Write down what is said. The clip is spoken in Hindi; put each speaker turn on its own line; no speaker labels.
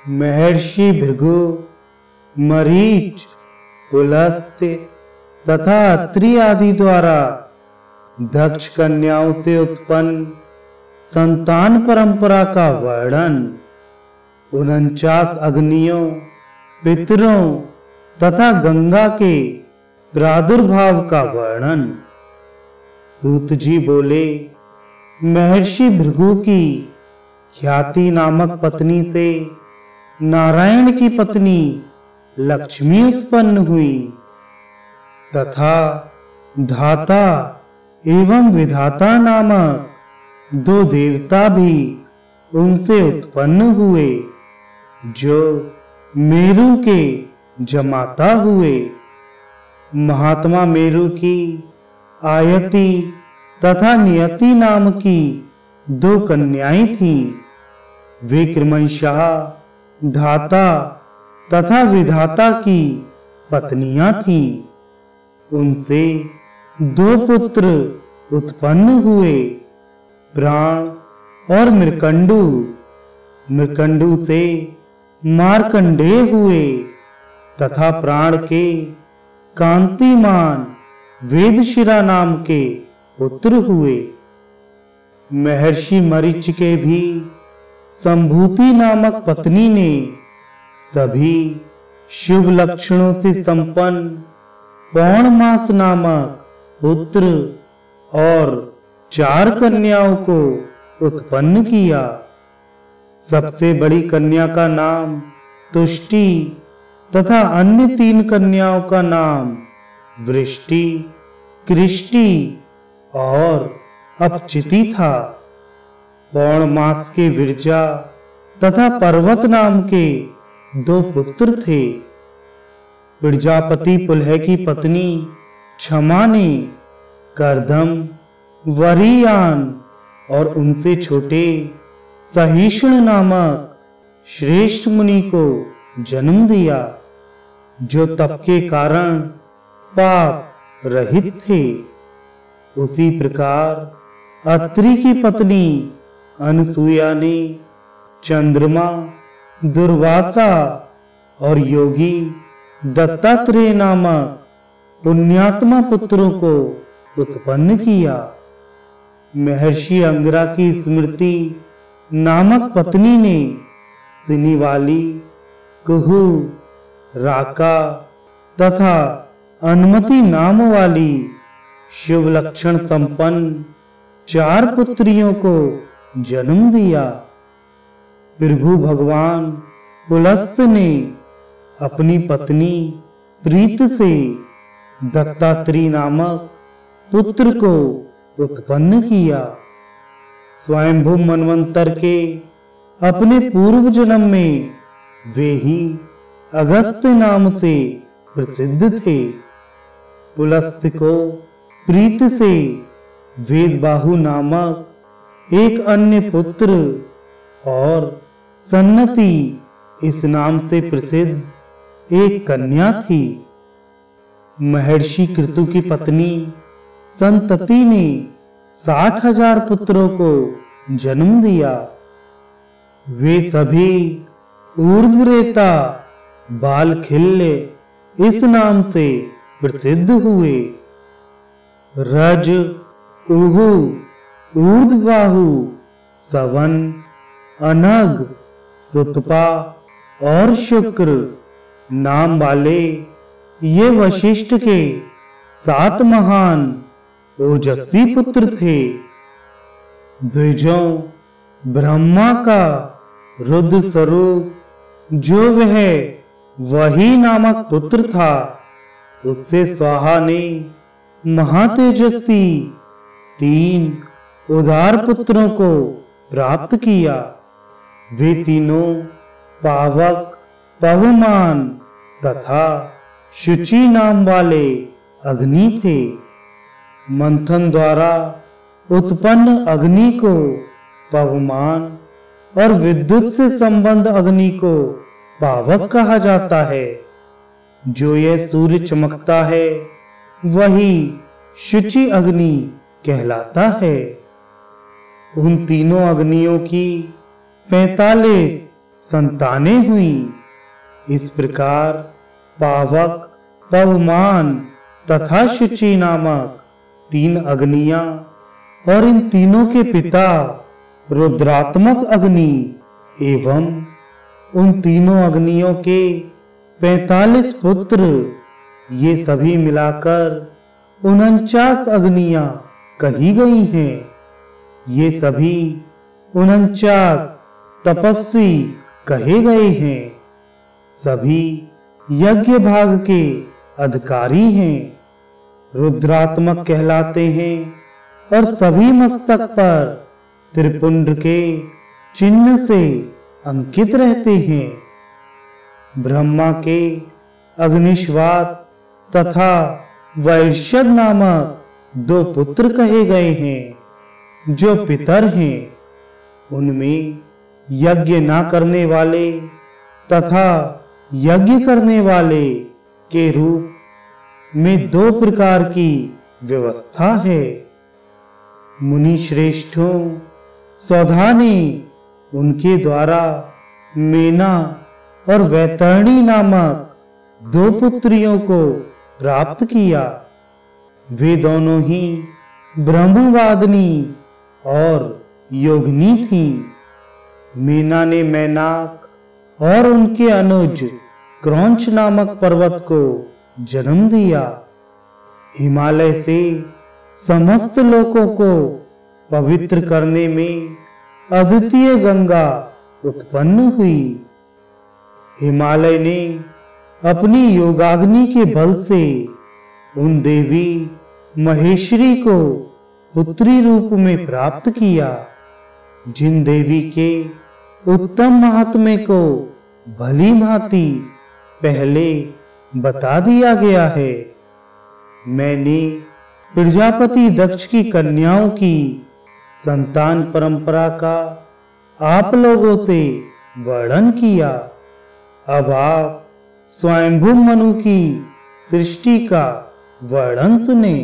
महर्षि भृगु, मरीच, पुलस्त्य तथा अत्रि आदि द्वारा दक्ष कन्याओं से उत्पन्न संतान परंपरा का वर्णन, 49 अग्नियों, पितरों तथा गंगा के प्रादुर्भाव का वर्णन। सूत जी बोले, महर्षि भृगु की ख्याति नामक पत्नी से नारायण की पत्नी लक्ष्मी उत्पन्न हुई तथा धाता एवं विधाता नामक 2 देवता भी उनसे उत्पन्न हुए, जो मेरु के जमाता हुए। महात्मा मेरु की आयति तथा नियति नाम की 2 कन्याएं थीं। वे क्रमशः धाता तथा विधाता की पत्नियां थीं। उनसे 2 पुत्र उत्पन्न हुए, प्राण और मृकंडु। मृकंडु से मार्कंडेय हुए तथा प्राण के कांतिमान वेदशिरा नाम के पुत्र हुए। महर्षि मरीच के भी संभूति नामक पत्नी ने सभी शुभ लक्षणों से संपन्न पौर्णमास नामक पुत्र और 4 कन्याओं को उत्पन्न किया। सबसे बड़ी कन्या का नाम तुष्टि तथा अन्य 3 कन्याओं का नाम वृष्टि, कृष्टि और अपचिति था। पौर्णमास के विरजा तथा पर्वत नाम के 2 पुत्र थे। प्रजापति पुलह की पत्नी क्षमा ने कर्दम, वरीयान और उनसे छोटे सहिष्णु नामक श्रेष्ठ मुनि को जन्म दिया, जो तप के कारण पाप रहित थे। उसी प्रकार अत्रि की पत्नी अनसुया ने चंद्रमा, दुर्वासा और योगी दत्तात्रेय नामक पुण्यात्मा पुत्रों को उत्पन्न किया। महर्षि अंगिरा की स्मृति नामक पत्नी ने सिनीवाली, कुहू, राका तथा अनुमति नाम वाली शुभ लक्षण संपन्न 4 पुत्रियों को जन्म दिया। प्रभु भगवान पुलस्त ने अपनी पत्नी प्रीत से दत्तात्रेय नामक पुत्र को उत्पन्न किया। स्वयंभू मनवंतर के अपने पूर्व जन्म में वे ही अगस्त्य नाम से प्रसिद्ध थे। पुलस्त को प्रीत से वेदबाहु नामक एक अन्य पुत्र और सन्नति इस नाम से प्रसिद्ध एक कन्या थी। महर्षि कृतु की पत्नी संतति ने 60,000 पुत्रों को जन्म दिया। वे सभी ऊर्ध्वरेता बालखिल्य इस नाम से प्रसिद्ध हुए। रज, उहु, ऊर्ध्वबाहु, सवन, अनग, सुतपा और शुक्र नाम वाले ये वशिष्ठ के 7 महान ओजस्वी पुत्र थे। द्विजों ब्रह्मा का रुद्र स्वरूप जो वह वही नामक पुत्र था, उससे स्वाहा ने महातेजस्वी 3 उदार पुत्रों को प्राप्त किया। वे तीनों पावक, पवमान तथा शुचि नाम वाले अग्नि थे। मंथन द्वारा उत्पन्न अग्नि को पवमान और विद्युत से संबंध अग्नि को पावक कहा जाता है। जो यह सूर्य चमकता है वही शुचि अग्नि कहलाता है। उन तीनों अग्नियों की 45 संतानें हुई। इस प्रकार पावक, पवमान तथा शुचि नामक 3 अग्नियां और इन तीनों के पिता रुद्रात्मक अग्नि एवं उन तीनों अग्नियों के 45 पुत्र, ये सभी मिलाकर 49 अग्नियां कही गई हैं। ये सभी 49 तपस्वी कहे गए हैं। सभी यज्ञ भाग के अधिकारी हैं, रुद्रात्मक कहलाते हैं और सभी मस्तक पर त्रिपुंड के चिन्ह से अंकित रहते हैं। ब्रह्मा के अग्निश्वात तथा वैश्यद नामक 2 पुत्र कहे गए हैं, जो पितर हैं। उनमें यज्ञ ना करने वाले तथा यज्ञ करने वाले के रूप में 2 प्रकार की व्यवस्था है। मुनि श्रेष्ठों, स्वधा ने उनके द्वारा मेना और वैतरणी नामक 2 पुत्रियों को प्राप्त किया। वे दोनों ही ब्रह्मवादिनी और योगिनी थीं। मेना ने मैनाक और उनके अनुज क्रौंच नामक पर्वत को जन्म दिया। हिमालय से समस्त लोकों को पवित्र करने में अद्वितीय गंगा उत्पन्न हुई। हिमालय ने अपनी योगाग्नि के बल से उन देवी महेश्वरी को पुत्री रूप में प्राप्त किया, जिन देवी के उत्तम महात्म्य को भली भांति पहले बता दिया गया है। मैंने प्रजापति दक्ष की कन्याओं की संतान परंपरा का आप लोगों से वर्णन किया। अब आप स्वयंभू मनु की सृष्टि का वर्णन सुने।